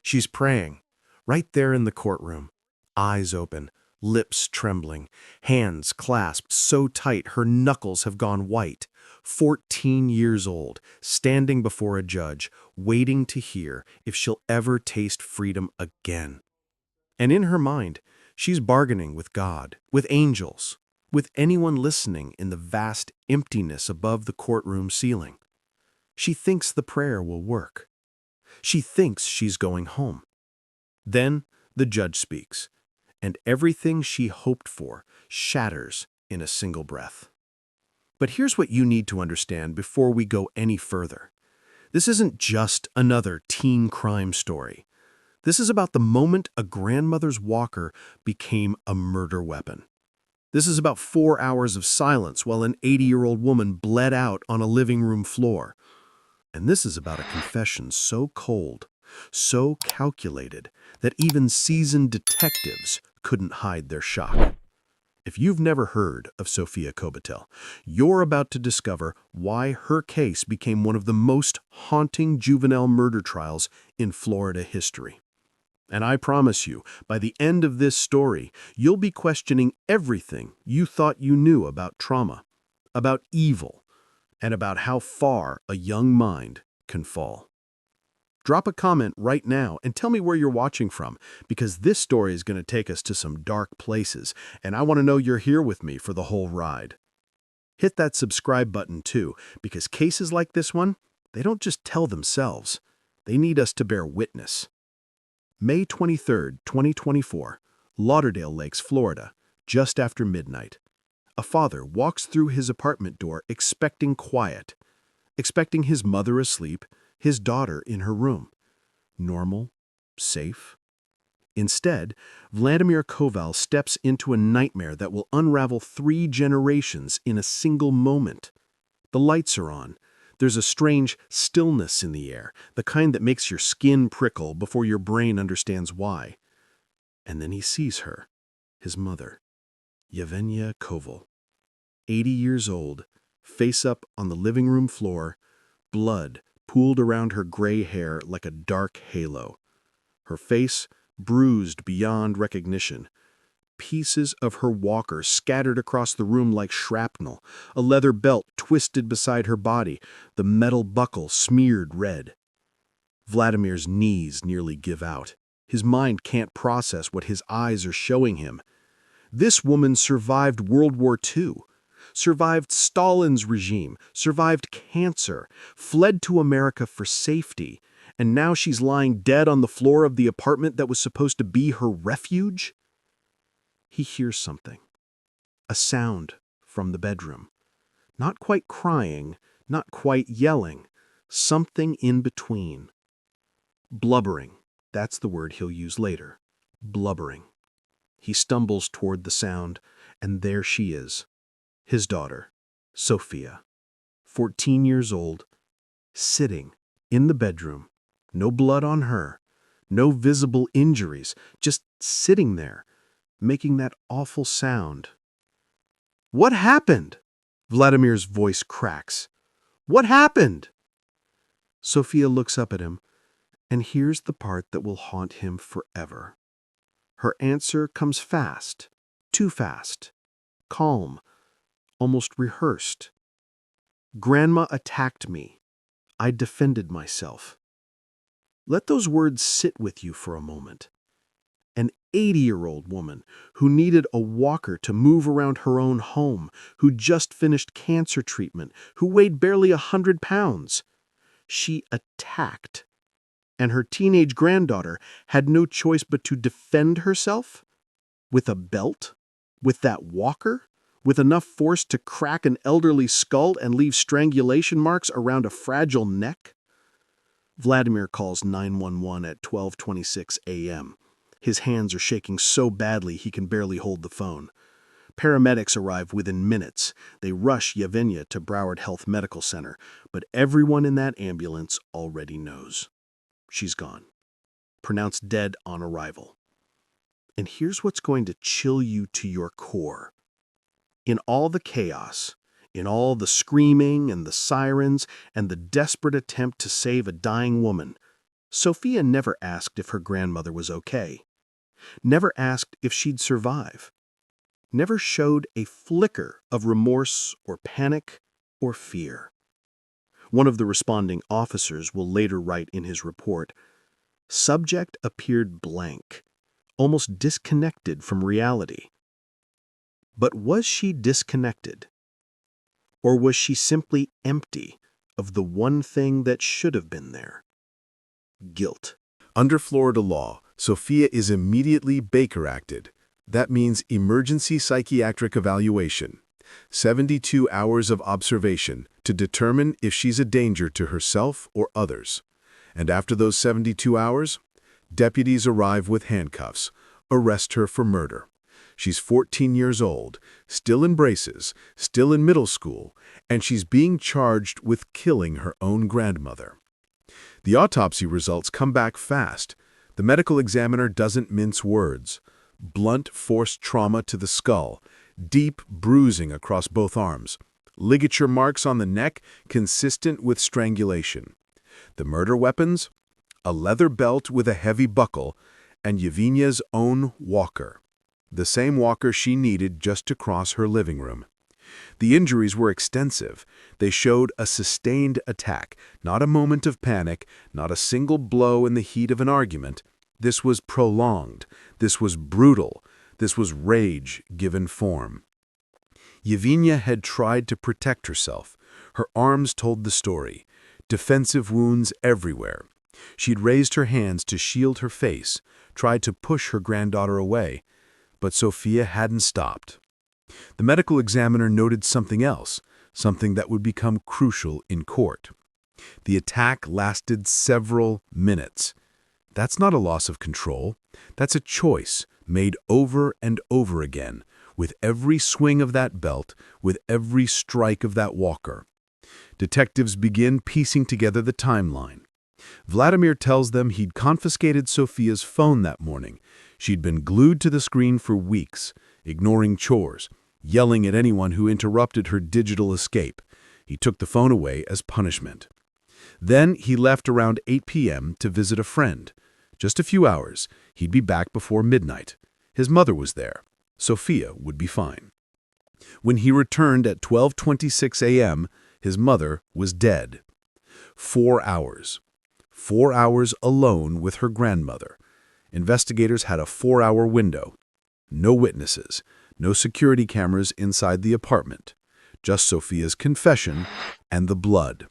She's praying, right there in the courtroom, eyes open, lips trembling, hands clasped so tight her knuckles have gone white. 14 years old, standing before a judge, waiting to hear if she'll ever taste freedom again. And in her mind, she's bargaining with God, with angels, with anyone listening in the vast emptiness above the courtroom ceiling. She thinks the prayer will work. She thinks she's going home. Then the judge speaks, and everything she hoped for shatters in a single breath. But here's what you need to understand before we go any further. This isn't just another teen crime story. This is about the moment a grandmother's walker became a murder weapon. This is about 4 hours of silence while an 80-year-old woman bled out on a living room floor. And this is about a confession so cold, so calculated, that even seasoned detectives couldn't hide their shock. If you've never heard of Sophia Kovville, you're about to discover why her case became one of the most haunting juvenile murder trials in Florida history. And I promise you, by the end of this story, you'll be questioning everything you thought you knew about trauma, about evil, and about how far a young mind can fall. Drop a comment right now and tell me where you're watching from, because this story is going to take us to some dark places, and I want to know you're here with me for the whole ride. Hit that subscribe button too, because cases like this one, they don't just tell themselves. They need us to bear witness. May 23, 2024, Lauderdale Lakes, Florida, just after midnight. A father walks through his apartment door expecting quiet, expecting his mother asleep, his daughter in her room. Normal, safe. Instead, Yevenia Kovville steps into a nightmare that will unravel 3 generations in a single moment. The lights are on. There's a strange stillness in the air, the kind that makes your skin prickle before your brain understands why. And then he sees her, his mother, Yevenia Kovville, 80 years old, face up on the living room floor, blood pooled around her gray hair like a dark halo. Her face bruised beyond recognition. Pieces of her walker scattered across the room like shrapnel, a leather belt twisted beside her body, the metal buckle smeared red. Vladimir's knees nearly give out. His mind can't process what his eyes are showing him. This woman survived World War II, survived Stalin's regime, survived cancer, fled to America for safety, and now she's lying dead on the floor of the apartment that was supposed to be her refuge? He hears something. A sound from the bedroom. Not quite crying, not quite yelling. Something in between. Blubbering. That's the word he'll use later. Blubbering. He stumbles toward the sound, and there she is. His daughter, Sophia, 14 years old, sitting in the bedroom. No blood on her. No visible injuries. Just sitting there, making that awful sound. "What happened?" Vladimir's voice cracks. "What happened?" Sophia looks up at him, and here's the part that will haunt him forever. Her answer comes fast, too fast, calm, almost rehearsed. "Grandma attacked me. I defended myself." Let those words sit with you for a moment. An 80-year-old woman who needed a walker to move around her own home, who just finished cancer treatment, who weighed barely 100 pounds. She attacked. And her teenage granddaughter had no choice but to defend herself? With a belt? With that walker? With enough force to crack an elderly skull and leave strangulation marks around a fragile neck? Vladimir calls 911 at 12:26 a.m. His hands are shaking so badly he can barely hold the phone. Paramedics arrive within minutes. They rush Yevenia to Broward Health Medical Center, but everyone in that ambulance already knows. She's gone. Pronounced dead on arrival. And here's what's going to chill you to your core. In all the chaos, in all the screaming and the sirens and the desperate attempt to save a dying woman, Sophia never asked if her grandmother was okay, never asked if she'd survive, never showed a flicker of remorse or panic or fear. One of the responding officers will later write in his report, "Subject appeared blank, almost disconnected from reality." But was she disconnected? Or was she simply empty of the one thing that should have been there? Guilt. Under Florida law, Sophia is immediately Baker Acted. That means emergency psychiatric evaluation. 72 hours of observation to determine if she's a danger to herself or others. And after those 72 hours, deputies arrive with handcuffs, arrest her for murder. She's 14 years old, still in braces, still in middle school, and she's being charged with killing her own grandmother. The autopsy results come back fast. The medical examiner doesn't mince words. Blunt force trauma to the skull, deep bruising across both arms, ligature marks on the neck consistent with strangulation. The murder weapons? A leather belt with a heavy buckle, and Yevenia's own walker. The same walker she needed just to cross her living room. The injuries were extensive. They showed a sustained attack, not a moment of panic, not a single blow in the heat of an argument. This was prolonged. This was brutal. This was rage given form. Yevenia had tried to protect herself. Her arms told the story. Defensive wounds everywhere. She'd raised her hands to shield her face, tried to push her granddaughter away. But Sophia hadn't stopped. The medical examiner noted something else, something that would become crucial in court. The attack lasted several minutes. That's not a loss of control. That's a choice made over and over again, with every swing of that belt, with every strike of that walker. Detectives begin piecing together the timeline. Vladimir tells them he'd confiscated Sophia's phone that morning. She'd been glued to the screen for weeks, ignoring chores, yelling at anyone who interrupted her digital escape. He took the phone away as punishment. Then he left around 8 p.m. to visit a friend. Just a few hours. He'd be back before midnight. His mother was there. Sophia would be fine. When he returned at 12:26 a.m., his mother was dead. 4 hours. 4 hours alone with her grandmother. Investigators had a 4-hour window. No witnesses, no security cameras inside the apartment. Just Sophia's confession and the blood.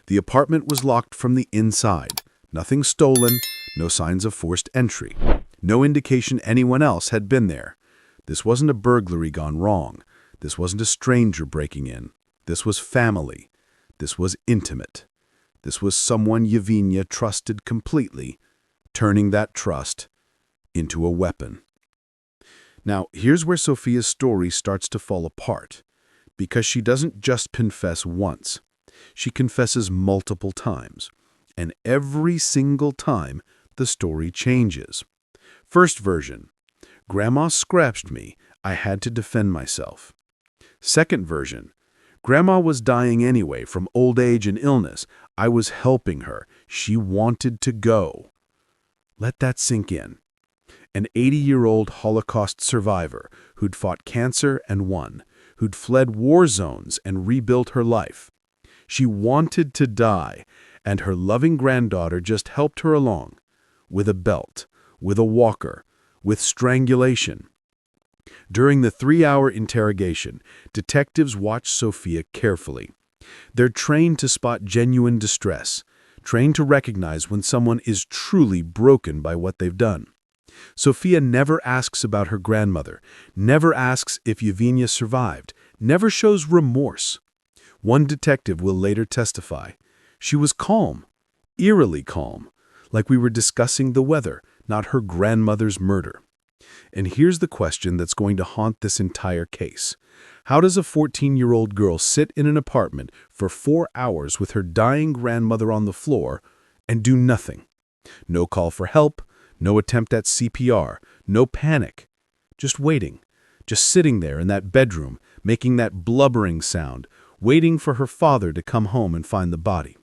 The apartment was locked from the inside. Nothing stolen, no signs of forced entry. No indication anyone else had been there. This wasn't a burglary gone wrong. This wasn't a stranger breaking in. This was family. This was intimate. This was someone Yevenia trusted completely, turning that trust into a weapon. Now, here's where Sophia's story starts to fall apart, because she doesn't just confess once. She confesses multiple times, and every single time the story changes. First version, Grandma scratched me. I had to defend myself. Second version, Grandma was dying anyway from old age and illness. I was helping her. She wanted to go. Let that sink in. An 80-year-old Holocaust survivor who'd fought cancer and won, who'd fled war zones and rebuilt her life. She wanted to die, and her loving granddaughter just helped her along, with a belt, with a walker, with strangulation. During the 3-hour interrogation, detectives watched Sophia carefully. They're trained to spot genuine distress, trained to recognize when someone is truly broken by what they've done. Sophia never asks about her grandmother, never asks if Yevenia survived, never shows remorse. One detective will later testify. She was calm, eerily calm, like we were discussing the weather, not her grandmother's murder. And here's the question that's going to haunt this entire case. How does a 14-year-old girl sit in an apartment for 4 hours with her dying grandmother on the floor and do nothing? No call for help, no attempt at CPR, no panic. Just waiting, just sitting there in that bedroom, making that blubbering sound, waiting for her father to come home and find the body.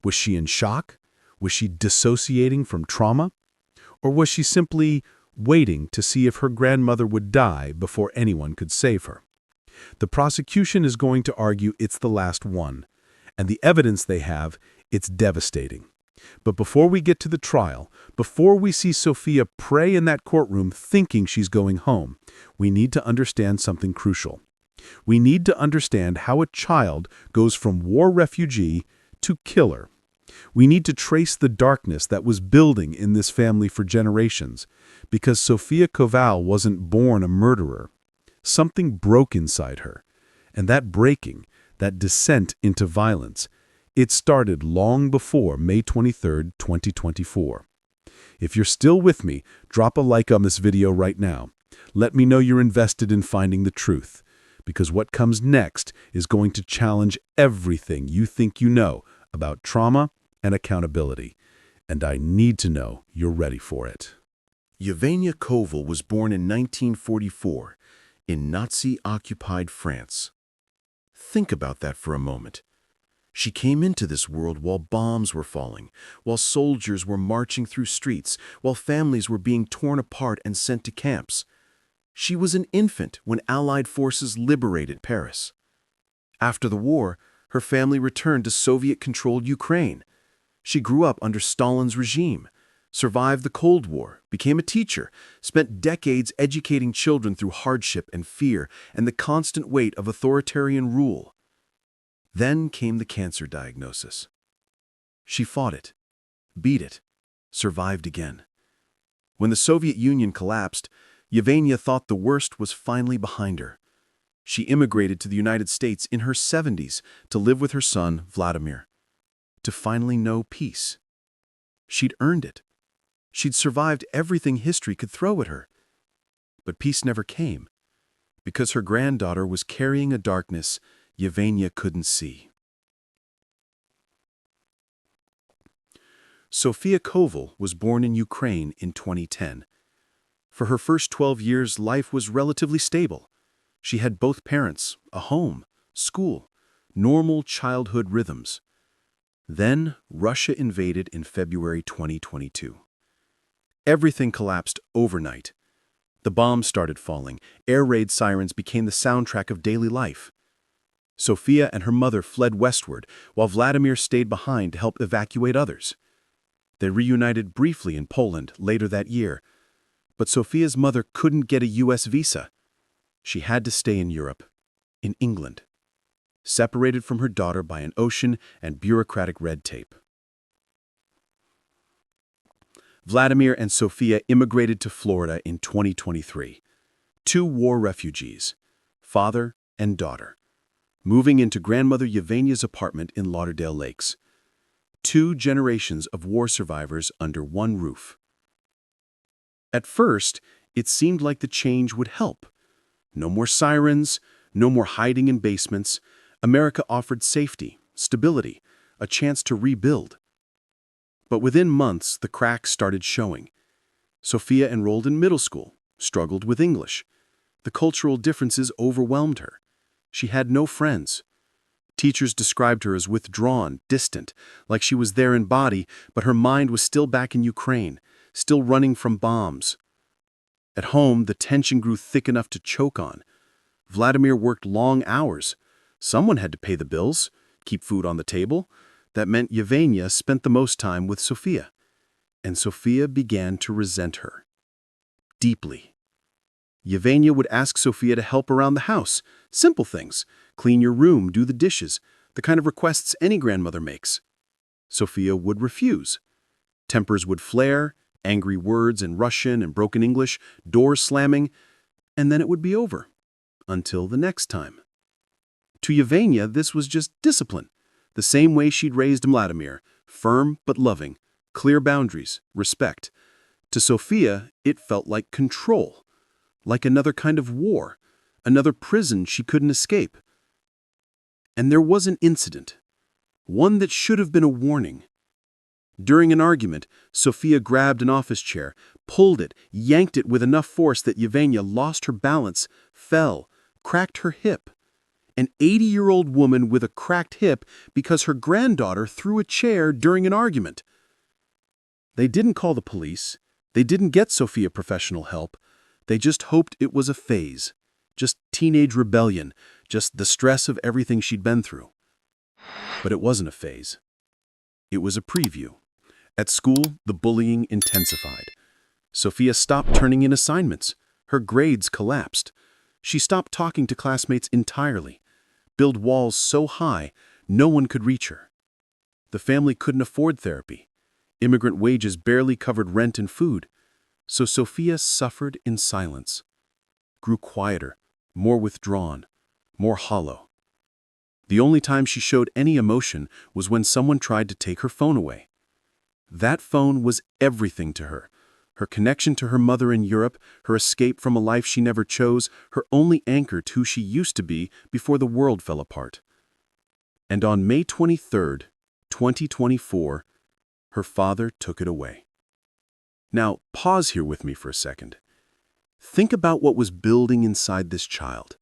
Was she in shock? Was she dissociating from trauma? Or was she simply waiting to see if her grandmother would die before anyone could save her? The prosecution is going to argue it's the last one, and the evidence they have, it's devastating. But before we get to the trial, before we see Sophia pray in that courtroom thinking she's going home, we need to understand something crucial. We need to understand how a child goes from war refugee to killer. We need to trace the darkness that was building in this family for generations, because Sophia Kovville wasn't born a murderer. Something broke inside her, and that breaking, that descent into violence, it started long before May 23, 2024. If you're still with me, drop a like on this video right now. Let me know you're invested in finding the truth, because what comes next is going to challenge everything you think you know about trauma and accountability, and I need to know you're ready for it. Yevenia Kovville was born in 1944 in Nazi-occupied France. Think about that for a moment. She came into this world while bombs were falling, while soldiers were marching through streets, while families were being torn apart and sent to camps. She was an infant when Allied forces liberated Paris. After the war, her family returned to Soviet-controlled Ukraine. She grew up under Stalin's regime, survived the Cold War, became a teacher, spent decades educating children through hardship and fear and the constant weight of authoritarian rule. Then came the cancer diagnosis. She fought it, beat it, survived again. When the Soviet Union collapsed, Yevenia thought the worst was finally behind her. She immigrated to the United States in her 70s to live with her son, Vladimir, to finally know peace. She'd earned it. She'd survived everything history could throw at her. But peace never came, because her granddaughter was carrying a darkness Yevenia couldn't see. Sophia Kovville was born in Ukraine in 2010. For her first 12 years, life was relatively stable. She had both parents, a home, school, normal childhood rhythms. Then Russia invaded in February 2022. Everything collapsed overnight. The bombs started falling. Air raid sirens became the soundtrack of daily life. Sophia and her mother fled westward, while Vladimir stayed behind to help evacuate others. They reunited briefly in Poland later that year, but Sophia's mother couldn't get a U.S. visa. She had to stay in Europe, in England, separated from her daughter by an ocean and bureaucratic red tape. Vladimir and Sophia immigrated to Florida in 2023. Two war refugees, father and daughter, moving into grandmother Yevenia's apartment in Lauderdale Lakes. Two generations of war survivors under one roof. At first, it seemed like the change would help. No more sirens, no more hiding in basements. America offered safety, stability, a chance to rebuild. But within months, the cracks started showing. Sophia enrolled in middle school, struggled with English. The cultural differences overwhelmed her. She had no friends. Teachers described her as withdrawn, distant, like she was there in body, but her mind was still back in Ukraine, still running from bombs. At home, the tension grew thick enough to choke on. Vladimir worked long hours. Someone had to pay the bills, keep food on the table. That meant Yevenia spent the most time with Sophia. And Sophia began to resent her. Deeply. Yevenia would ask Sophia to help around the house. Simple things. Clean your room, do the dishes. The kind of requests any grandmother makes. Sophia would refuse. Tempers would flare, angry words in Russian and broken English, doors slamming, and then it would be over. Until the next time. To Yevenia, this was just discipline. The same way she'd raised Vladimir, firm but loving, clear boundaries, respect. To Sophia, it felt like control, like another kind of war, another prison she couldn't escape. And there was an incident, one that should have been a warning. During an argument, Sophia grabbed an office chair, pulled it, yanked it with enough force that Yevenia lost her balance, fell, cracked her hip. An 80-year-old woman with a cracked hip because her granddaughter threw a chair during an argument. They didn't call the police. They didn't get Sophia professional help. They just hoped it was a phase. Just teenage rebellion, just the stress of everything she'd been through. But it wasn't a phase. It was a preview. At school, the bullying intensified. Sophia stopped turning in assignments. Her grades collapsed. She stopped talking to classmates entirely. Built walls so high, no one could reach her. The family couldn't afford therapy. Immigrant wages barely covered rent and food. So Sophia suffered in silence. Grew quieter, more withdrawn, more hollow. The only time she showed any emotion was when someone tried to take her phone away. That phone was everything to her. Her connection to her mother in Europe, her escape from a life she never chose, her only anchor to who she used to be before the world fell apart. And on May 23, 2024, her father took it away. Now, pause here with me for a second. Think about what was building inside this child.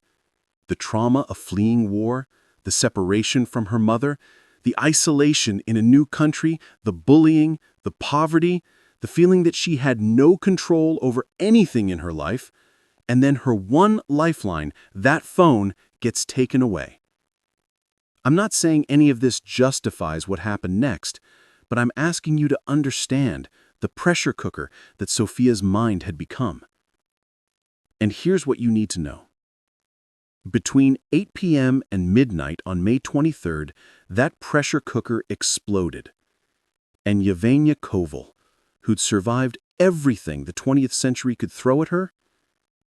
The trauma of fleeing war, the separation from her mother, the isolation in a new country, the bullying, the poverty, the feeling that she had no control over anything in her life, and then her one lifeline, that phone, gets taken away. I'm not saying any of this justifies what happened next, but I'm asking you to understand the pressure cooker that Sophia's mind had become. And here's what you need to know. Between 8 p.m. and midnight on May 23rd, that pressure cooker exploded. And Yevenia Kovville, who'd survived everything the 20th century could throw at her,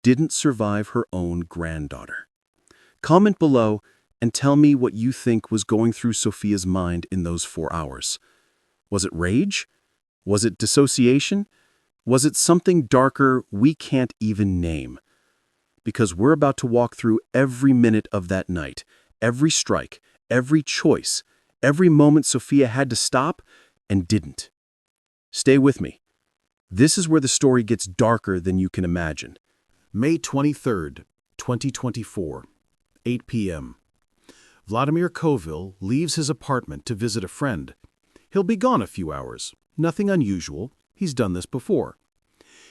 didn't survive her own granddaughter. Comment below and tell me what you think was going through Sophia's mind in those 4 hours. Was it rage? Was it dissociation? Was it something darker we can't even name? Because we're about to walk through every minute of that night, every strike, every choice, every moment Sophia had to stop and didn't. Stay with me. This is where the story gets darker than you can imagine. May 23, 2024, 8 p.m. Vladimir Kovville leaves his apartment to visit a friend. He'll be gone a few hours. Nothing unusual. He's done this before.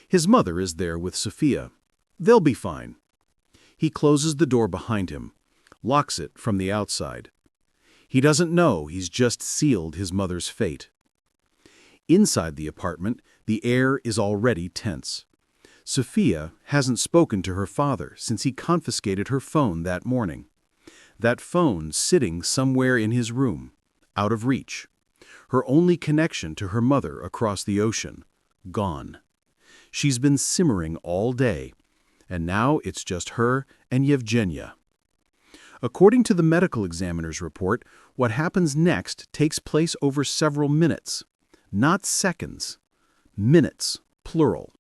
His mother is there with Sophia. They'll be fine. He closes the door behind him, locks it from the outside. He doesn't know he's just sealed his mother's fate. Inside the apartment, the air is already tense. Sophia hasn't spoken to her father since he confiscated her phone that morning. That phone sitting somewhere in his room, out of reach. Her only connection to her mother across the ocean, gone. She's been simmering all day, and now it's just her and Yevgenia. According to the medical examiner's report, what happens next takes place over several minutes, not seconds. Minutes, plural.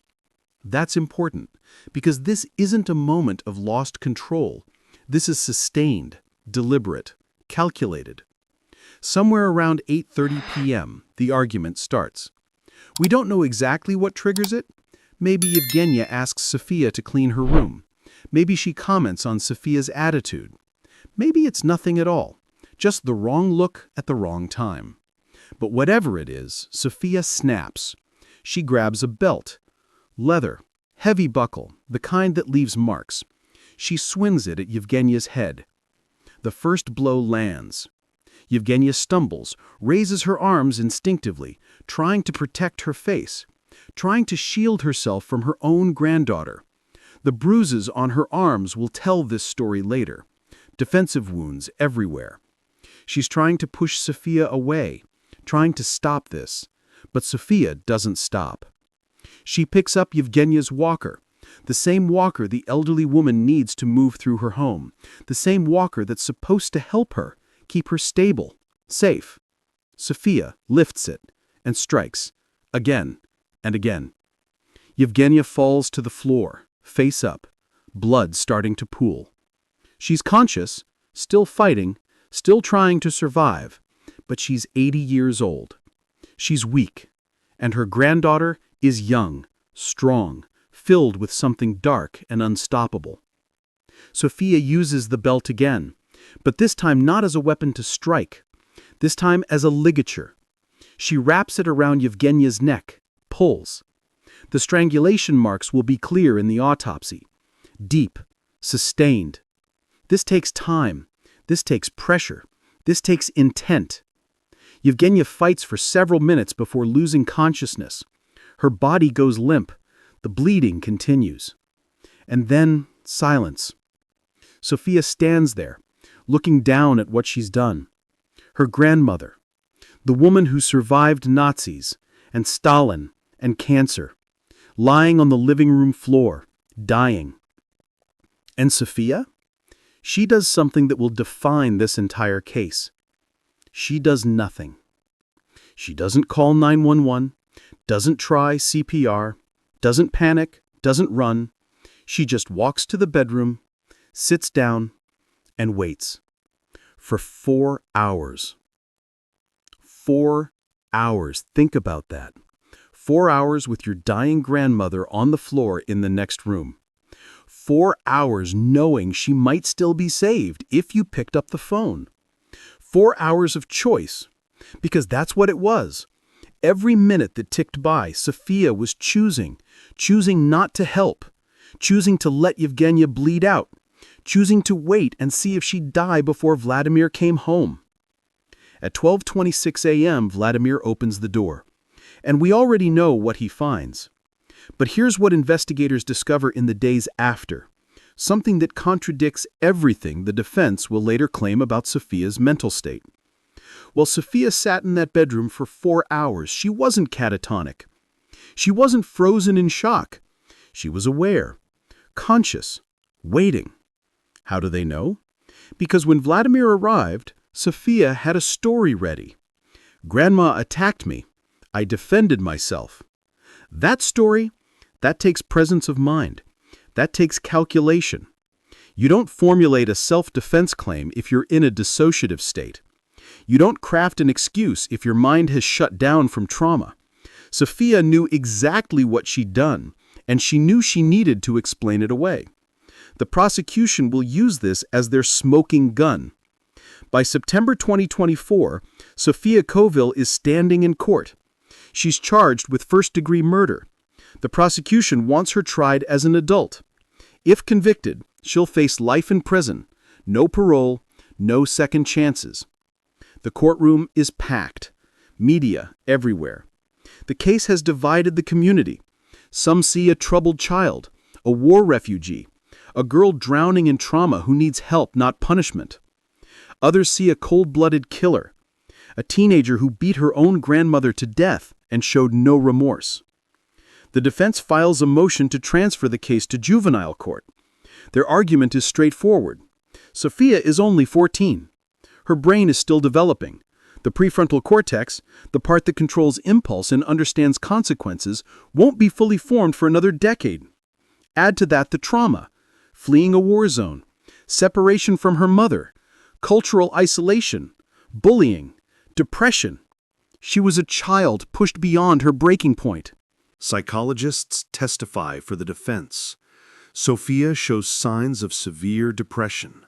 That's important, because this isn't a moment of lost control. This is sustained, deliberate, calculated. Somewhere around 8:30 p.m., the argument starts. We don't know exactly what triggers it. Maybe Yevgenia asks Sophia to clean her room. Maybe she comments on Sophia's attitude. Maybe it's nothing at all, just the wrong look at the wrong time. But whatever it is, Sophia snaps. She grabs a belt. Leather, heavy buckle, the kind that leaves marks. She swings it at Yevgenia's head. The first blow lands. Yevgenia stumbles, raises her arms instinctively, trying to protect her face, trying to shield herself from her own granddaughter. The bruises on her arms will tell this story later. Defensive wounds everywhere. She's trying to push Sophia away, trying to stop this. But Sophia doesn't stop. She picks up Yevgenia's walker, the same walker the elderly woman needs to move through her home, the same walker that's supposed to help her, keep her stable, safe. Sophia lifts it and strikes, again and again. Yevgenia falls to the floor, face up, blood starting to pool. She's conscious, still fighting, still trying to survive, but she's 80 years old. She's weak, and her granddaughter is young, strong, filled with something dark and unstoppable. Sophia uses the belt again, but this time not as a weapon to strike, this time as a ligature. She wraps it around Yevgenia's neck, pulls. The strangulation marks will be clear in the autopsy. Deep, sustained. This takes time. This takes pressure. This takes intent. Yevgenia fights for several minutes before losing consciousness. Her body goes limp. The bleeding continues. And then silence. Sophia stands there, looking down at what she's done. Her grandmother, the woman who survived Nazis and Stalin and cancer, lying on the living room floor, dying. And Sophia? She does something that will define this entire case. She does nothing. She doesn't call 911, doesn't try CPR, doesn't panic, doesn't run. She just walks to the bedroom, sits down, and waits. For 4 hours. 4 hours. Think about that. 4 hours with your dying grandmother on the floor in the next room. 4 hours knowing she might still be saved if you picked up the phone. 4 hours of choice, because that's what it was. Every minute that ticked by, Sophia was choosing not to help, choosing to let Yevgenia bleed out, choosing to wait and see if she'd die before Vladimir came home. At 12:26 a.m., Vladimir opens the door, and we already know what he finds. But here's what investigators discover in the days after, something that contradicts everything the defense will later claim about Sophia's mental state. While Sophia sat in that bedroom for 4 hours, she wasn't catatonic. She wasn't frozen in shock. She was aware, conscious, waiting. How do they know? Because when Vladimir arrived, Sophia had a story ready. Grandma attacked me. I defended myself. That story, that takes presence of mind. That takes calculation. You don't formulate a self-defense claim if you're in a dissociative state. You don't craft an excuse if your mind has shut down from trauma. Sophia knew exactly what she'd done, and she knew she needed to explain it away. The prosecution will use this as their smoking gun. By September 2024, Sophia Kovville is standing in court. She's charged with first-degree murder. The prosecution wants her tried as an adult. If convicted, she'll face life in prison, no parole, no second chances. The courtroom is packed. Media everywhere. The case has divided the community. Some see a troubled child, a war refugee, a girl drowning in trauma who needs help, not punishment. Others see a cold-blooded killer, a teenager who beat her own grandmother to death and showed no remorse. The defense files a motion to transfer the case to juvenile court. Their argument is straightforward. Sophia is only 14. Her brain is still developing. The prefrontal cortex, the part that controls impulse and understands consequences, won't be fully formed for another decade. Add to that the trauma, fleeing a war zone, separation from her mother, cultural isolation, bullying, depression. She was a child pushed beyond her breaking point. Psychologists testify for the defense. Sophia shows signs of severe depression,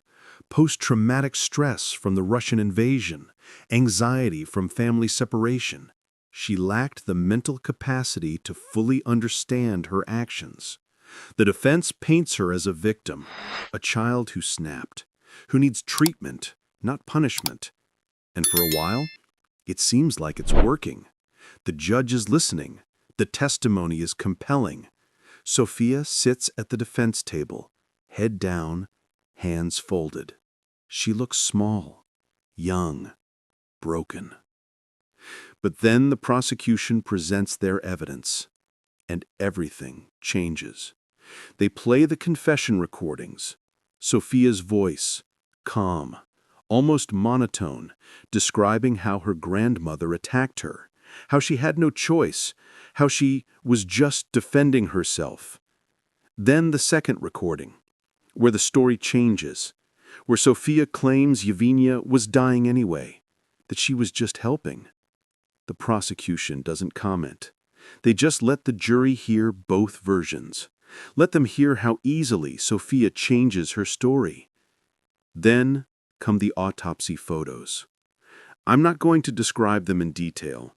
post-traumatic stress from the Russian invasion, anxiety from family separation. She lacked the mental capacity to fully understand her actions. The defense paints her as a victim, a child who snapped, who needs treatment, not punishment. And for a while, it seems like it's working. The judge is listening. The testimony is compelling. Sophia sits at the defense table, head down, hands folded. She looks small, young, broken. But then the prosecution presents their evidence, and everything changes. They play the confession recordings. Sophia's voice, calm, almost monotone, describing how her grandmother attacked her, how she had no choice, how she was just defending herself. Then the second recording, where the story changes, where Sophia claims Yevenia was dying anyway, that she was just helping. The prosecution doesn't comment. They just let the jury hear both versions. Let them hear how easily Sophia changes her story. Then come the autopsy photos. I'm not going to describe them in detail,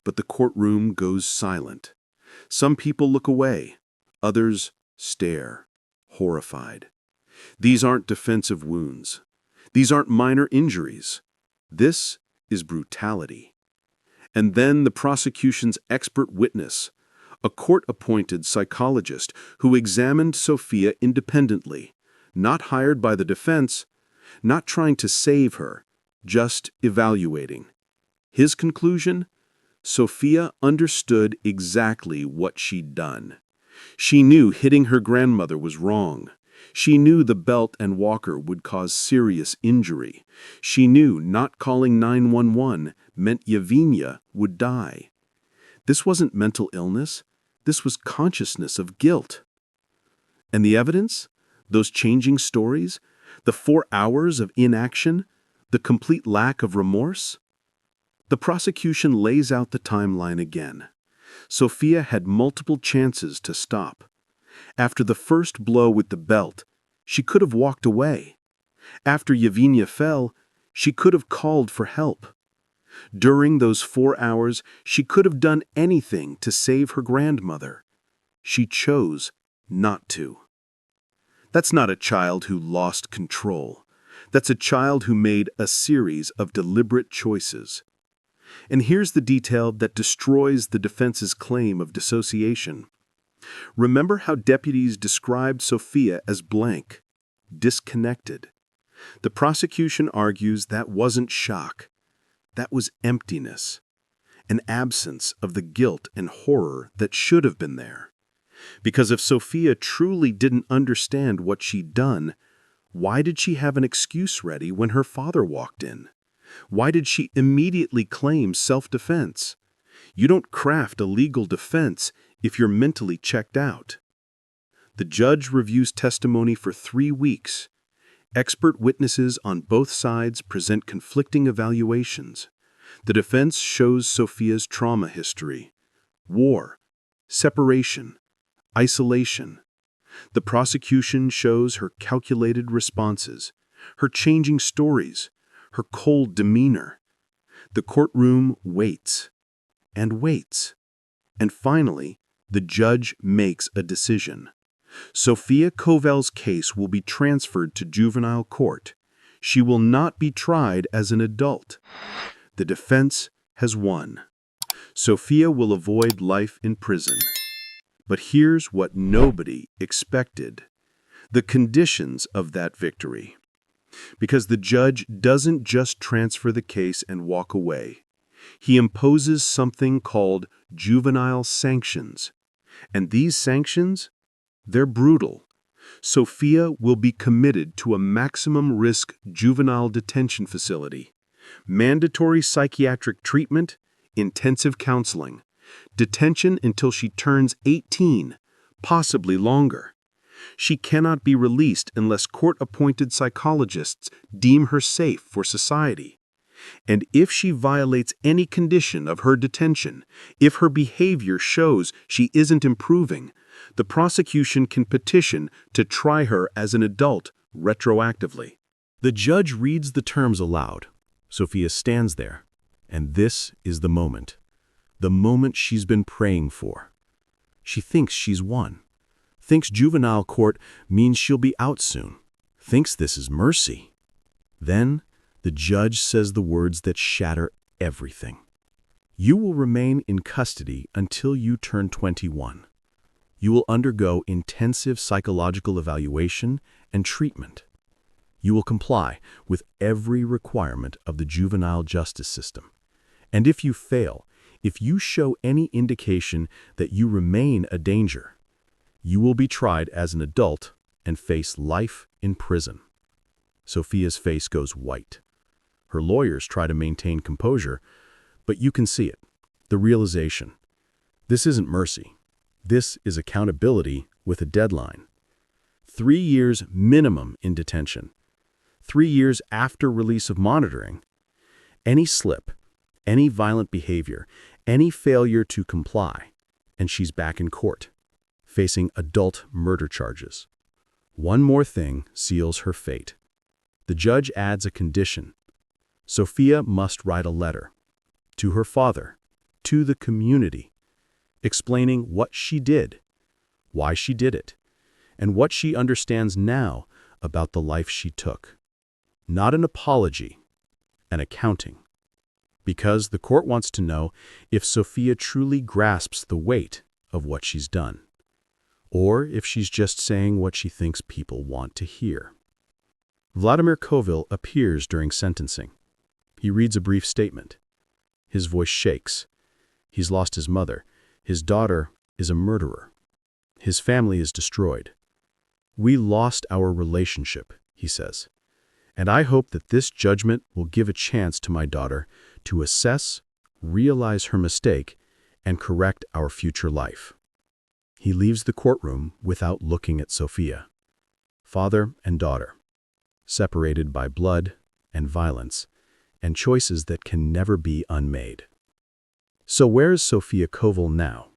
but the courtroom goes silent. Some people look away, others stare, horrified. These aren't defensive wounds. These aren't minor injuries. This is brutality. And then the prosecution's expert witness, a court-appointed psychologist who examined Sophia independently, not hired by the defense, not trying to save her, just evaluating. His conclusion? Sophia understood exactly what she'd done. She knew hitting her grandmother was wrong. She knew the belt and walker would cause serious injury. She knew not calling 911 meant Yevenia would die. This wasn't mental illness. This was consciousness of guilt. And the evidence? Those changing stories? The 4 hours of inaction? The complete lack of remorse? The prosecution lays out the timeline again. Sophia had multiple chances to stop. After the first blow with the belt, she could have walked away. After Yevenia fell, she could have called for help. During those 4 hours, she could have done anything to save her grandmother. She chose not to. That's not a child who lost control. That's a child who made a series of deliberate choices. And here's the detail that destroys the defense's claim of dissociation. Remember how deputies described Sophia as blank, disconnected. The prosecution argues that wasn't shock. That was emptiness, an absence of the guilt and horror that should have been there. Because if Sophia truly didn't understand what she'd done, why did she have an excuse ready when her father walked in? Why did she immediately claim self-defense? You don't craft a legal defense if you're mentally checked out. The judge reviews testimony for 3 weeks. Expert witnesses on both sides present conflicting evaluations. The defense shows Sophia's trauma history: war, separation, isolation. The prosecution shows her calculated responses, her changing stories, her cold demeanor. The courtroom waits and waits. And finally, the judge makes a decision. Sophia Kovville's case will be transferred to juvenile court. She will not be tried as an adult. The defense has won. Sophia will avoid life in prison. But here's what nobody expected: the conditions of that victory. Because the judge doesn't just transfer the case and walk away. He imposes something called juvenile sanctions. And these sanctions, they're brutal. Sophia will be committed to a maximum-risk juvenile detention facility, mandatory psychiatric treatment, intensive counseling, detention until she turns 18, possibly longer. She cannot be released unless court-appointed psychologists deem her safe for society. And if she violates any condition of her detention, if her behavior shows she isn't improving, the prosecution can petition to try her as an adult retroactively. The judge reads the terms aloud. Sophia stands there, and this is the moment she's been praying for. She thinks she's won, thinks juvenile court means she'll be out soon, thinks this is mercy. Then the judge says the words that shatter everything. You will remain in custody until you turn 21. You will undergo intensive psychological evaluation and treatment. You will comply with every requirement of the juvenile justice system. And if you fail, if you show any indication that you remain a danger, you will be tried as an adult and face life in prison. Sophia's face goes white. Her lawyers try to maintain composure, but you can see it, the realization. This isn't mercy. This is accountability with a deadline. 3 years minimum in detention. 3 years after release of monitoring. Any slip, any violent behavior, any failure to comply, and she's back in court, facing adult murder charges. One more thing seals her fate. The judge adds a condition. Sophia must write a letter to her father, to the community, explaining what she did, why she did it, and what she understands now about the life she took. Not an apology, an accounting. Because the court wants to know if Sophia truly grasps the weight of what she's done, or if she's just saying what she thinks people want to hear. Vladimir Kovville appears during sentencing. He reads a brief statement. His voice shakes. He's lost his mother. His daughter is a murderer. His family is destroyed. "We lost our relationship," he says. "And I hope that this judgment will give a chance to my daughter to assess, realize her mistake, and correct our future life." He leaves the courtroom without looking at Sophia. Father and daughter, separated by blood and violence, and choices that can never be unmade. So where is Sophia Kovville now?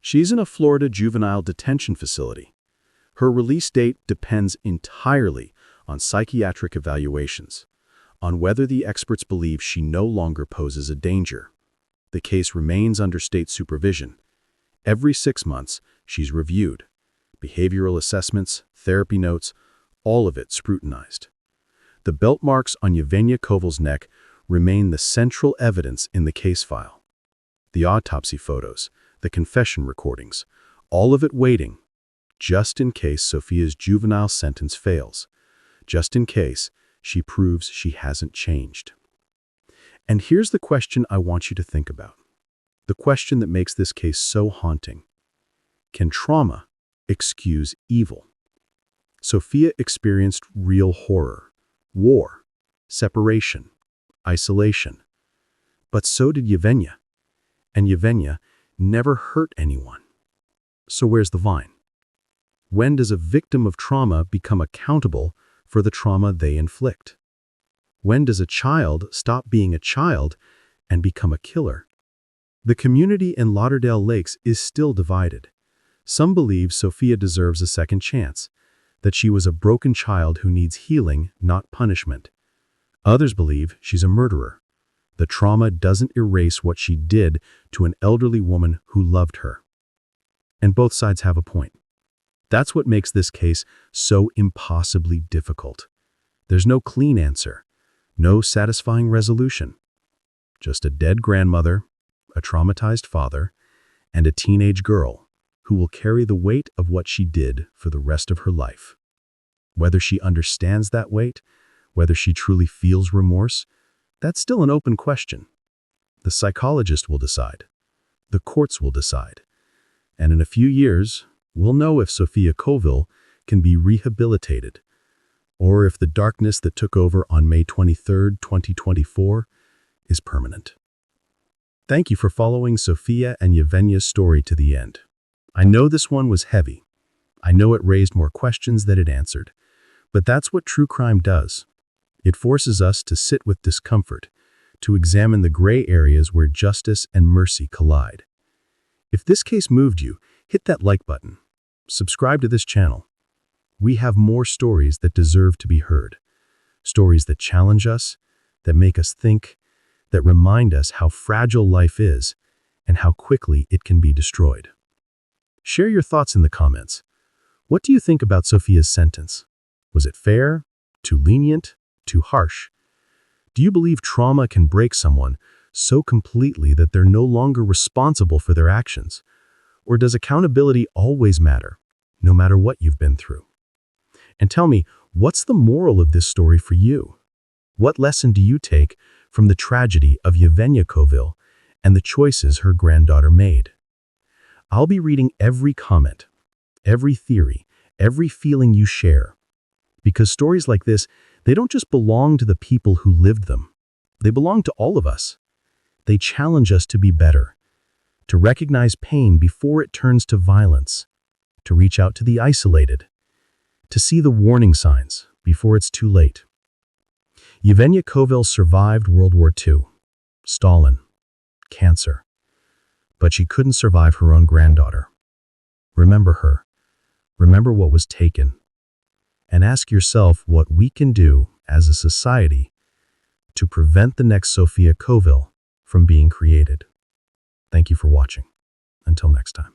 She's in a Florida juvenile detention facility. Her release date depends entirely on psychiatric evaluations, on whether the experts believe she no longer poses a danger. The case remains under state supervision. Every 6 months, she's reviewed. Behavioral assessments, therapy notes, all of it scrutinized. The belt marks on Yevenia Kovville's neck remain the central evidence in the case file. The autopsy photos, the confession recordings, all of it waiting, just in case Sophia's juvenile sentence fails, just in case she proves she hasn't changed. And here's the question I want you to think about, the question that makes this case so haunting. Can trauma excuse evil? Sophia experienced real horror, war, separation, isolation. But so did Yevenia. And Yevenia never hurt anyone. So where's the line? When does a victim of trauma become accountable for the trauma they inflict? When does a child stop being a child and become a killer? The community in Lauderdale Lakes is still divided. Some believe Sophia deserves a second chance, that she was a broken child who needs healing, not punishment. Others believe she's a murderer. The trauma doesn't erase what she did to an elderly woman who loved her. And both sides have a point. That's what makes this case so impossibly difficult. There's no clean answer, no satisfying resolution. Just a dead grandmother, a traumatized father, and a teenage girl who will carry the weight of what she did for the rest of her life. Whether she understands that weight, whether she truly feels remorse, that's still an open question. The psychologist will decide. The courts will decide. And in a few years, we'll know if Sophia Kovville can be rehabilitated, or if the darkness that took over on May 23, 2024, is permanent. Thank you for following Sophia and Yevenia's story to the end. I know this one was heavy. I know it raised more questions than it answered. But that's what true crime does. It forces us to sit with discomfort, to examine the gray areas where justice and mercy collide. If this case moved you, hit that like button. Subscribe to this channel. We have more stories that deserve to be heard. Stories that challenge us, that make us think, that remind us how fragile life is and how quickly it can be destroyed. Share your thoughts in the comments. What do you think about Sophia's sentence? Was it fair? Too lenient? Too harsh? Do you believe trauma can break someone so completely that they're no longer responsible for their actions? Or does accountability always matter, no matter what you've been through? And tell me, what's the moral of this story for you? What lesson do you take from the tragedy of Yevenia Kovville and the choices her granddaughter made? I'll be reading every comment, every theory, every feeling you share. Because stories like this, they don't just belong to the people who lived them. They belong to all of us. They challenge us to be better, to recognize pain before it turns to violence, to reach out to the isolated, to see the warning signs before it's too late. Yevenia Kovville survived World War II, Stalin, cancer. But she couldn't survive her own granddaughter. Remember her. Remember what was taken. And ask yourself what we can do as a society to prevent the next Sophia Kovville from being created. Thank you for watching. Until next time.